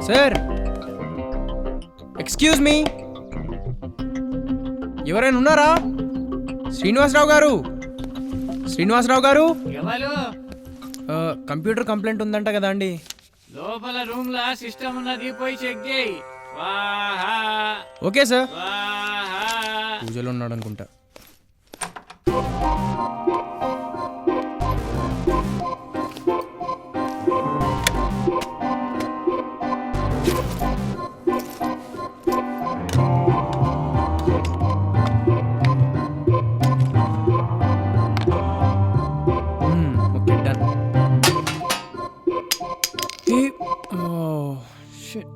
Sir excuse me, ఎవరైనా ఉన్నారా? శ్రీనివాసరావు గారు, శ్రీనివాసరావు గారు. ఎవరు? కంప్యూటర్ కంప్లైంట్ ఉందంట కదా అండి. లోపల రూమ్ లా సిస్టమ్ ఉన్నది, పోయి చెక్ చేయి. వాహా ఓకే సార్. వాహా. పూజలో ఉన్నాడు అనుకుంటా. Okay done. షిట్.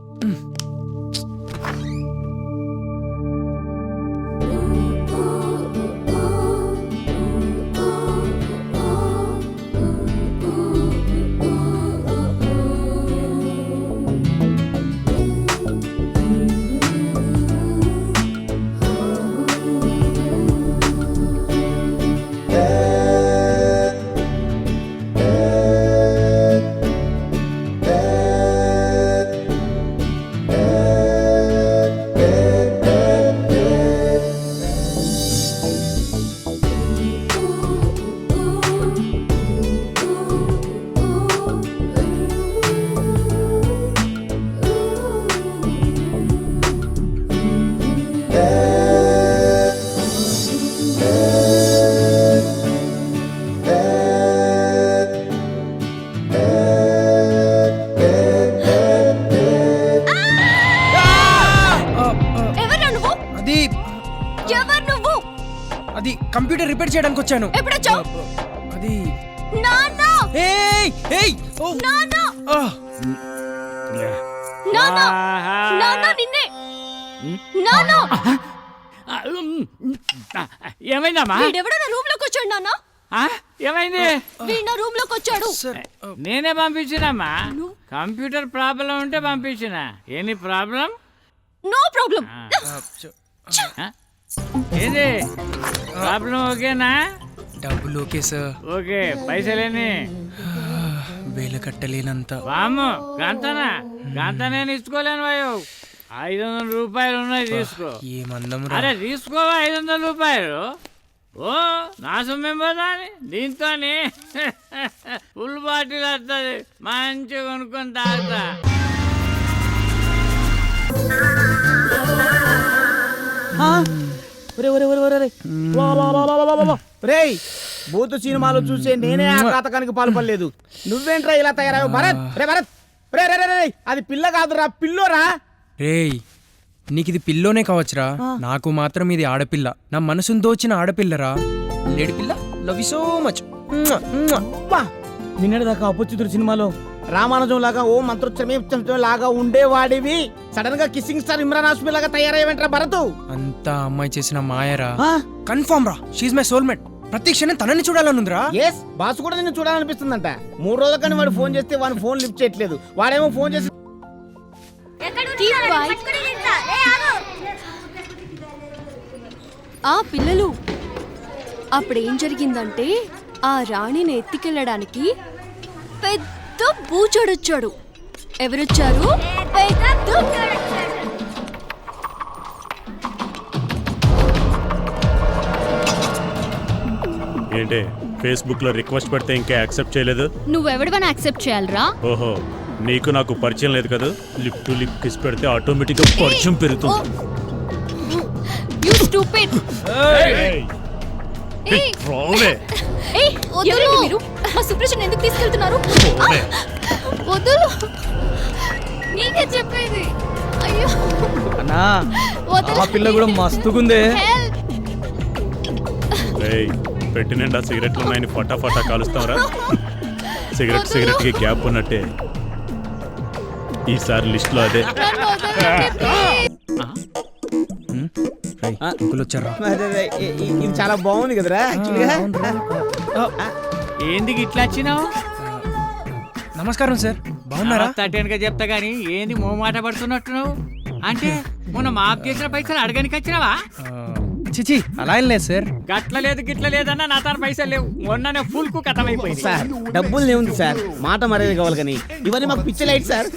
అది కంప్యూటర్ రిపేర్ చేయడానికి వచ్చాను. ఎప్పుడొచ్చావు? అది నాన్న ఏయ్ ఏయ్ ఓ నాన్న నాన్న నాన్న నిన్నే నాన్న. ఏమైందమ్మా? వీడెవడో నా రూమ్ లోకి వచ్చాడు నాన్న. ఏమైంది? వీడు నా రూమ్ లోకి వచ్చాడు. నేనే పంపించినమ్మా. కంప్యూటర్ ప్రాబ్లం ఉంటే పంపించిన. ఏంది ప్రాబ్లం? No problem. ఏంది ప్రాబ్లం? ఓకేనా? డబ్బులు ఓకే సార్. ఓకే, పైసలేని? వేలు కట్టలేనంత. వాము గంతనా? గంత నేను ఇచ్చుకోలేను వాయు. 500 రూపాయలు ఉన్నాయి, తీసుకో. ఏమందం అరే తీసుకోవా 500 రూపాయలు. ఓ నా సొమ్మేం పోదా దీంతో ఫుల్ బాటిల్ వస్తుంది, మంచిగా కొనుక్కొని తాగుతా. రేయ్, బూతు సినిమాలు చూసే నేనే ఆ ఘాతకానికి పాల్పడలేదు. నువ్వేంట్రా ఇలా తయారయ్యావు? భరత్ రే భరత్ రే రే రే, అది పిల్ల కాదురా, పిల్లోరా. రేయ్, నీకు ఇది పిల్లోనే కావచ్చురా, నాకు మాత్రం ఇది ఆడపిల్ల. నా మనసును దోచిన ఆడపిల్లరా. లేడి పిల్ల, లవ్ యు సో మచ్. నిన్నటిదాకా అపొచ్చుతురు సినిమాలో రామానుజం లాగా ఓ మంత్రోచ్చరం లాగా ఉండేవాడివి. సడన్ గా కిస్సింగ్ స్టార్ ఇమ్రాన్ హాష్మి లాగా తయారయ్యేంట్రా భరతు? అంతా అమ్మాయి చేసిన మాయరా. కన్ఫర్మ్ రా, షీఈ్ మై సోల్మేట్. ప్రతి క్షణం తనని చూడాలనుందిరా. ఎస్, బాస్ కూడా నిన్ను చూడాలనిపిస్తుందంట. 3 రోజుల కానీ వాడు ఫోన్ చేస్తే వాడు ఫోన్ లిఫ్ట్ చేయట్లేదు. వాడేమో ఫోన్ చేసి ఆ పిల్లలు అప్పుడేం జరిగిందంటే, ఆ రాణిని ఎత్తికెళ్ళడానికి పెద్ద బూచోడొచ్చాడు. ఎవరొచ్చారు? ఏంటే ఫేస్బుక్ లో రిక్వెస్ట్ పెడితే ఇంకా యాక్సెప్ట్ చేయలేదు? నువ్వెవడవని యాక్సెప్ట్ చేయాలరా? ఓహో, నీకు నాకు పరిచయం లేదు కదా. లిప్ టు లిప్ కిస్ పెడితే ఆటోమేటిక్ గా పరిచయం పెరుగుతుంది. You stupid. మీరు మా సుప్రజను ఎందుకు తీసుకెళ్తున్నారు? వదులు, నీకే చెప్పేది. అయ్యో అన్నా, ఆ పిల్ల కూడా మస్తుగుందే. పెట్టి నిండా సిగరెట్లు ఉన్నాయని ఫటాఫటా కాలుస్తావరా? సిగరెట్ కి గ్యాప్ ఉన్నట్టే ఈసారి లిస్ట్ లో అదే. ఇది చాలా బాగుంది కదరా. ఏంది ఇట్లా వచ్చినావు? నమస్కారం సార్, బాగున్నారా? తట్టేనుక చెప్తా గానీ ఏంది మోమాట పడుతున్నట్టున్నావు? అంటే మొన్న మాఫ్ చేసిన పైసలు అడగనికి వచ్చినావా? చిచి అలా ఏం లేదు సార్. గట్ల లేదు గిట్ల లేదన్నా నా తన పైసలు లేవు. మొన్ననే ఫుల్ కు కథమైపోయింది. సార్ డబ్బులు ఏముంది సార్, మాట మర్యాద కావాలి కానీ ఇవన్నీ మాకు పిచ్చ లైట్ సార్.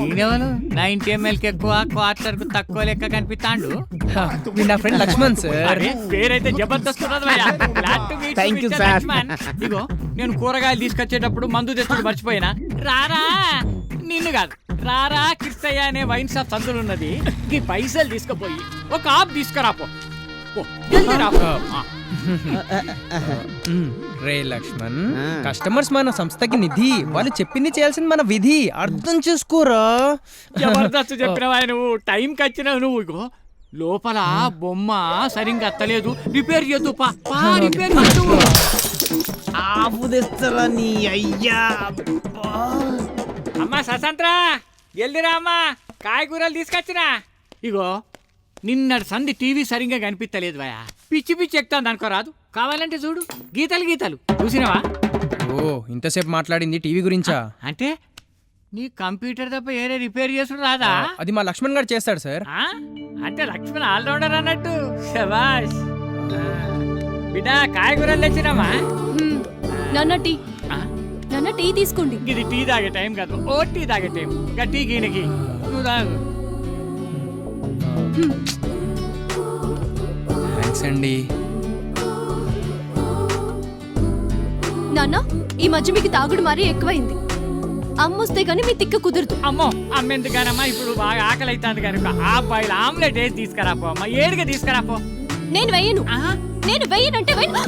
ఈయనెవరు 90 ml కి ఎక్కువ క్వార్టర్ కు తక్కువ లెక్క కనిపిస్తాండు. వీడు నా ఫ్రెండ్ లక్ష్మణ్ సార్. అరే, పేరైతే జబర్దస్త్ ఉన్నది భయ్యా. Glad to meet you, Thank you, Mr. sir. Laxman. ఇగో నేను కూరగాయలు తీసుకొచ్చేటప్పుడు మందు తెచ్చుడు మర్చిపోయినా. రారా నిన్ను కాదు, రారా కిర్సయ్య అనే వైన్ షాప్ సందులు ఉన్నది. ఈ పైసలు తీసుకుపోయి ఒక ఆప్ తీసుకురాపో. పో, జల్దీ రాపో. ఆ. రే లక్ష్మణ్, కస్టమర్స్ మన సంస్థకి నిధి, వాళ్ళు చెప్పింది చేయాల్సింది మన విధి, అర్థం చేసుకోరా. జబర్దస్త్ చెప్పినవా నువ్వు, టైంకి వచ్చినావు నువ్వు. ఇగో లోపల బొమ్మ సరిగ్గా అత్తలేదు, రిపేర్ చేద్దు. పా రిపేర్ చేద్దు. ఆపు తెస్తారా నీ అయ్యా. అమ్మా ససంత్రా, జల్దిరా అమ్మా, కాయగూరలు తీసుకొచ్చినా. ఇగో నిన్నటి సంధి టీవీ సరిగ్గా కనిపిస్తలేదు భయ, పిచ్చి పిచ్చి ఎక్కుతాను అనుకోరాదు. కావాలంటే చూడు, గీతలు చూసినావా? ఓ ఇంతసేపు మాట్లాడింది టీవీ గురించా? అంటే నీ కంప్యూటర్ తప్ప ఏరే రిపేర్ చేసుడు రాదా? అది మా లక్ష్మణ్ గారు చేస్తాడు సార్. ఆ? అంటే లక్ష్మణ్ ఆల్రౌండర్ అన్నట్టు. శబాష్. బిడ్డ కాయగూరలు తెచ్చినామా? నాన్న టీ, ఆ? నాన్న టీ తీసుకోండి. ఇది టీ తాగే టైం కాదు, ఓ టీ తాగే టైం. టీ గీనకి నువ్వు తాగు. థ్యాంక్స్ అండి. నాన్న ఈ మధ్య మీకు తాగుడు మరీ ఎక్కువైంది. అమ్మొస్తే గానీ మీ తిక్క కుదురుతు. అమ్మో అమ్మెందుకనమ్మా, ఇప్పుడు బాగా ఆకలి అవుతుంది కనుక ఆ బాయిల్ ఆమ్లెట్ వేసి తీసుకురాపో అమ్మా, ఏడుగా తీసుకురాపో. నేను వెయ్యను, నేను వెయ్యనంటే వెయ్యను.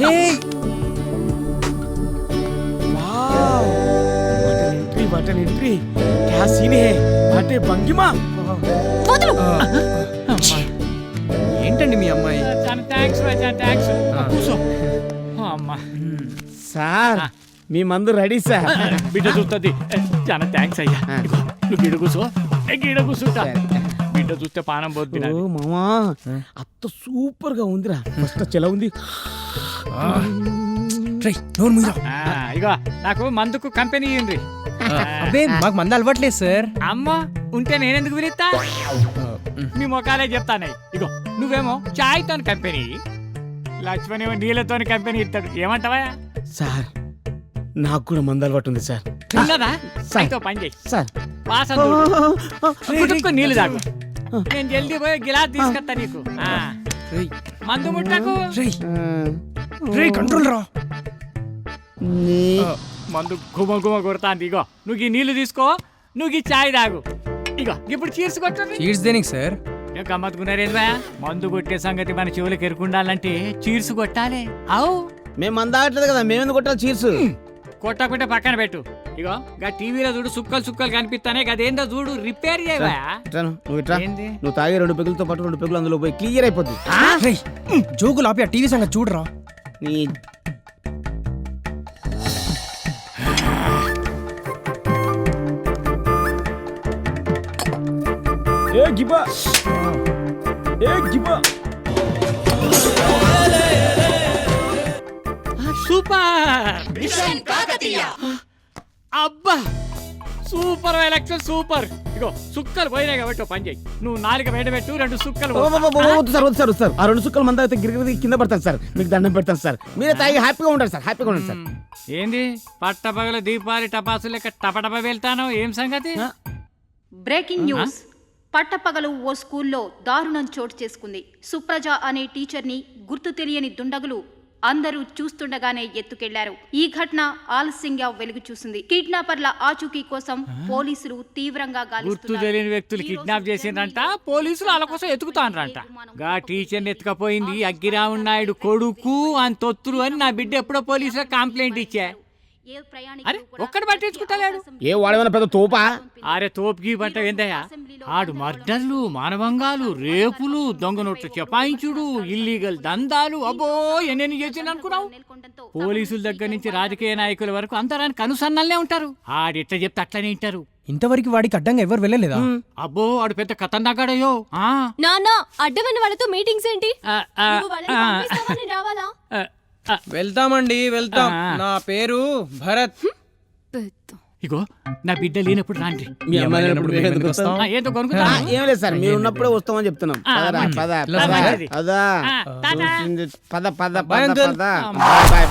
బటన్ ఎంట్రీ క్యా సీన్ హే, అంటే భంగిమా. వదులు. ఏంటండి మీ అమ్మాయి? చాలా థ్యాంక్స్ చాలా థ్యాంక్స్. కూర్చో. అమ్మా సార్ మీ మందు రెడీ సార్. బిడ్డ చూస్తుంది. చాలా థ్యాంక్స్ అయ్యా. ఇదిగో, నువ్వు గిడ కూర్చో, గిడ కూర్చుంటా. బిడ్డ చూస్తే పానం పోద్ది. ఓ మామా అత్త సూపర్ గా ఉందిరా, ఫస్ట్ ఎలా ఉంది. నోరు మీరా. ఇగో నాకు మందుకు కంపెనీ ఇయ్యండి. అబ్బే మాకు మంది అలవాట్లేదు సార్. అమ్మా ఉంటే నేనెందుకు పిలుస్తా? మీ మొఖాలే చెప్తానే. ఇగో నువ్వేమో చాయ్ తోని కంపెనీ, లక్ష్మణ్ ఏమో నీళ్ళతోని కంపెనీ ఇస్తాడు. ఏమంటావా? సార్ నాకు కూడా మందు అలవాటు ఉంది సార్. ఉన్నదా? సార్. అయితే పని చేయి, సార్ వాసన చూడు, నీళ్ళు తాగు. నేను జల్దీ పోయి గిలాస్ తీసుకొస్తా నీకు. మందు ముట్టకు. కంట్రోల్ రా. మందు గుమ గుమ కొడతాంది. ఇగో నువ్వు ఈ నీళ్లు తీసుకో, నువ్వు ఈ చాయ్ తాగు. ఇగో ఇప్పుడు చీర్స్ కొట్టండి. చీర్స్ దేనికి సార్? గమ్మత్తుకున్నారేందా? మందు కొట్టే సంగతి మన చెవులకు ఎరుకుండాలంటే చీర్స్ కొట్టాలి. అవు మేము మందు తాగట్లేదు కదా, మేమెందుకు కొట్టాలి చీర్స్? కొట్టకుంటే పక్కన పెట్టు. ఇగో గా టీవీలో చూడు, సుక్కలు కనిపిస్తానే, గదేందో చూడు, రిపేర్ చేయవా? నువ్వు ఇట్రా, ఏంది? నువ్వు తాగే 2 పెగులతో పాటు 2 పెగులు అందులో పోయి క్లియర్ అయిపోద్ది. జోకులు ఆపి ఆ టీవీ సంగతి చూడరా. నీ ఏ గిబా సూపర్. అబ్బా సూపర్ ఎలక్షన్ సూపర్. ఇగో సుక్కలు పోయినాయి కాబట్టి పని చేయి, నువ్వు 4 బయట పెట్టు, 2 సుక్కలు. వద్దు సార్ సార్, ఆ 2 సుక్కలు మంద అయితే గిరిగిరి కింద పడతాను సార్, మీకు దండం పెడతాను సార్. మీరే తాగి హ్యాపీగా ఉంటారు సార్, హ్యాపీగా ఉండండి సార్. ఏంది పట్టపగల దీపావళి టపాసులు లెక్క టపటప వెళ్తాను, ఏం సంగతి? Breaking news. పట్టపగలు ఓ స్కూల్లో దారుణం చోటు చేసుకుంది. సుప్రజ అనే టీచర్ని గుర్తు తెలియని దుండగులు అందరూ చూస్తుండగానే ఎత్తుకెళ్లారు. ఈ ఘటన ఆలస్యంగా వెలుగు చూసింది. కిడ్నాపర్ల ఆచూకీ కోసం పోలీసులు తీవ్రంగా గుర్తు తెలియని వ్యక్తులు కిడ్నాప్ చేసిండ్రంట, పోలీసులు వాళ్ళ కోసం ఎత్తుకుతాన్రంట. గా టీచర్ని ఎత్తుకపోయింది అగ్గిరాముడు నాయుడు కొడుకు అని తొత్తులు అని నా బిడ్డ ఎప్పుడో పోలీసులకు కంప్లైంట్ ఇచ్చా. అరే ఒక్కడు పట్టించుకుంటలేడు. ఏ వాడేమైనా పెద్ద తోపా? అరే తోపుకి పంట ఏందయ్యా, ఆడు మర్డర్లు, మానభంగాలు, రేపులు, దొంగ నోట్లు చెపాయించుడు, ఇల్లీగల్ దందాలు, అబ్బో ఎన్నెన్ని చేసిండు అనుకున్నావు. పోలీసుల దగ్గర నుంచి రాజకీయ నాయకుల వరకు అందరానికి అనుసన్నల్నే ఉంటారు. ఆడిట్లా చెప్తే అట్లనే వింటారు. ఇంతవరకు వాడికి అడ్డంగా ఎవరు వెళ్ళలేదా? అబ్బో ఆడు పెద్ద ఖతర్నాకాడయ్యో. నాన్న అడ్డమైన వాళ్ళతో మీటింగ్స్ ఏంటి? నువ్వు వాళ్ళని పంపిస్తావా, నేను రావాలా? వెళ్తామండి, వెళ్తాం. నా పేరు భరత్. ఇగో నా బిడ్డ లేనప్పుడు రాండి. మీ అమ్మాయి లేనప్పుడు మేము ఎందుకు వస్తాం? ఏదో కొనుక్కుతా. ఏం లేదు సార్, మీరు ఉన్నప్పుడే వస్తామని చెప్తున్నాం. పదరా, పద, ఇలా పద, మంచిది. పద. టాటా. చూసింది. పద పద Bye, పద uncle. పద. Bye bye.